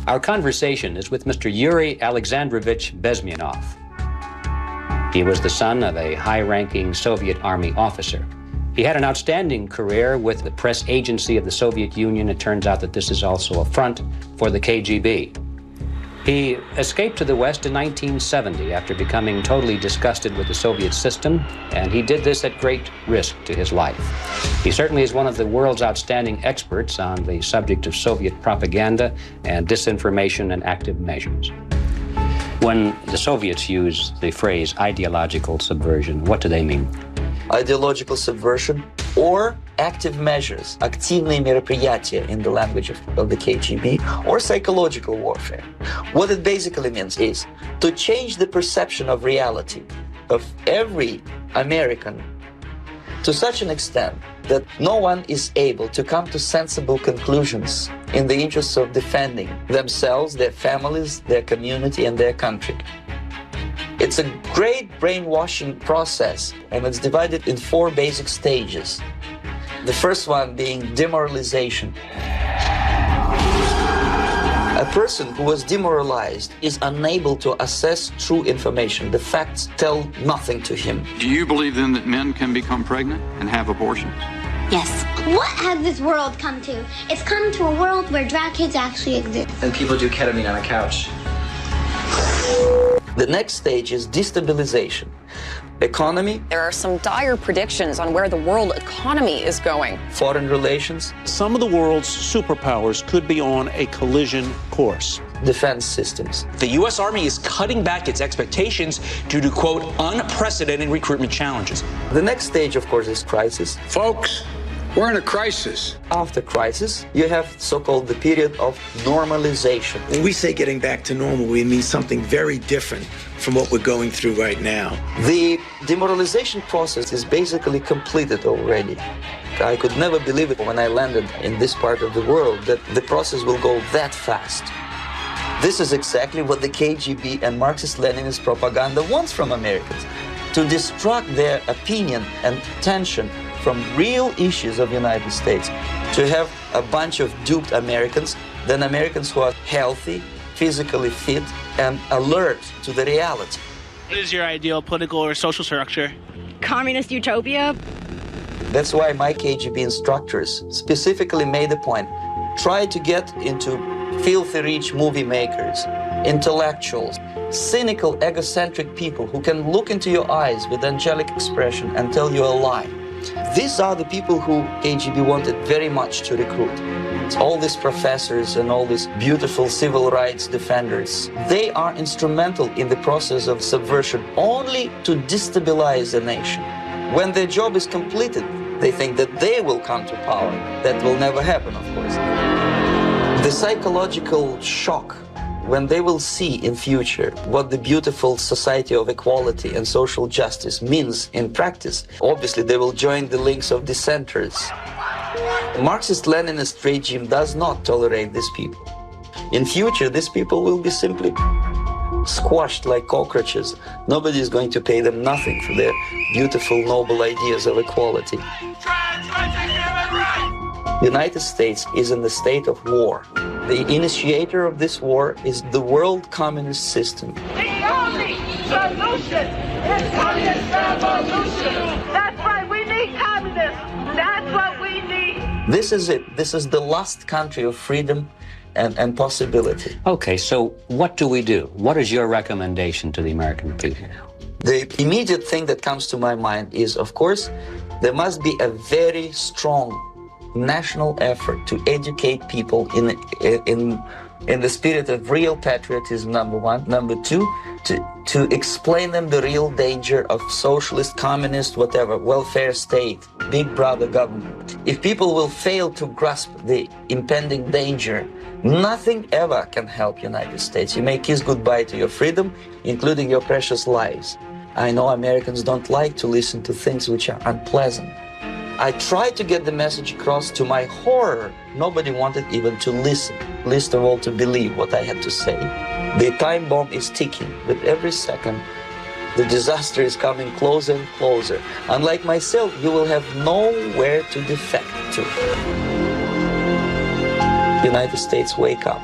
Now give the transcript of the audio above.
Our conversation is with Mr. Yuri Alexandrovich Bezmenov. He was the son of a high-ranking Soviet Army officer. He had an outstanding career with the press agency of the Soviet Union. It turns out that this is also a front for the KGB. He escaped to the West in 1970 after becoming totally disgusted with the Soviet system, and he did this at great risk to his life. He certainly is one of the world's outstanding experts on the subject of Soviet propaganda and disinformation and active measures. When the Soviets use the phrase ideological subversion, what do they mean? Ideological subversion or active measures, активные мероприятия in the language of the KGB, or psychological warfare. What it basically means is to change the perception of reality of every American to such an extent that no one is able to come to sensible conclusions in the interests of defending themselves, their families, their community, and their country. It's a great brainwashing process, and it's divided in 4 basic stages. The first one being demoralization. A person who was demoralized is unable to assess true information. The facts tell nothing to him. Do you believe then that men can become pregnant and have abortions? Yes. What has this world come to? It's come to a world where drag kids actually exist. And people do ketamine on a couch. The next stage is destabilization. Economy. There are some dire predictions on where the world economy is going. Foreign relations. Some of the world's superpowers could be on a collision course. Defense systems. The U.S. Army is cutting back its expectations due to, quote, unprecedented recruitment challenges. The next stage, of course, is crisis. Folks, we're in a crisis. After crisis, you have so-called the period of normalization. When we say getting back to normal, we mean something very different from what we're going through right now. The demoralization process is basically completed already. I could never believe it when I landed in this part of the world that the process will go that fast. This is exactly what the KGB and Marxist-Leninist propaganda wants from Americans, to distract their opinion and attention from real issues of the United States, to have a bunch of duped Americans, then Americans who are healthy, physically fit, and alert to the reality. What is your ideal political or social structure? Communist utopia. That's why my KGB instructors specifically made a point. Try to get into filthy rich movie makers, intellectuals, cynical, egocentric people who can look into your eyes with angelic expression and tell you a lie. These are the people who KGB wanted very much to recruit. All these professors and all these beautiful civil rights defenders, they are instrumental in the process of subversion only to destabilize a nation. When their job is completed, they think that they will come to power. That will never happen, of course. The psychological shock when they will see in future what the beautiful society of equality and social justice means in practice, obviously they will join the links of dissenters. The Marxist-Leninist regime does not tolerate these people. In future, these people will be simply squashed like cockroaches. Nobody is going to pay them nothing for their beautiful, noble ideas of equality. The United States is in the state of war. The initiator of this war is the world communist system. The only solution is communist revolution. That's right, we need communists. That's what we need. This is it. This is the last country of freedom and possibility. Okay, so what do we do? What is your recommendation to the American people? The immediate thing that comes to my mind is, of course, there must be a very strong national effort to educate people in the spirit of real patriotism, number one. Number two, to explain them the real danger of socialist, communist, whatever, welfare state, big brother government. If people will fail to grasp the impending danger, nothing ever can help United States. You may kiss goodbye to your freedom, including your precious lives. I know Americans don't like to listen to things which are unpleasant. I tried to get the message across. To my horror, nobody wanted even to listen, least of all to believe what I had to say. The time bomb is ticking. With every second, the disaster is coming closer and closer. Unlike myself, you will have nowhere to defect to. United States, wake up.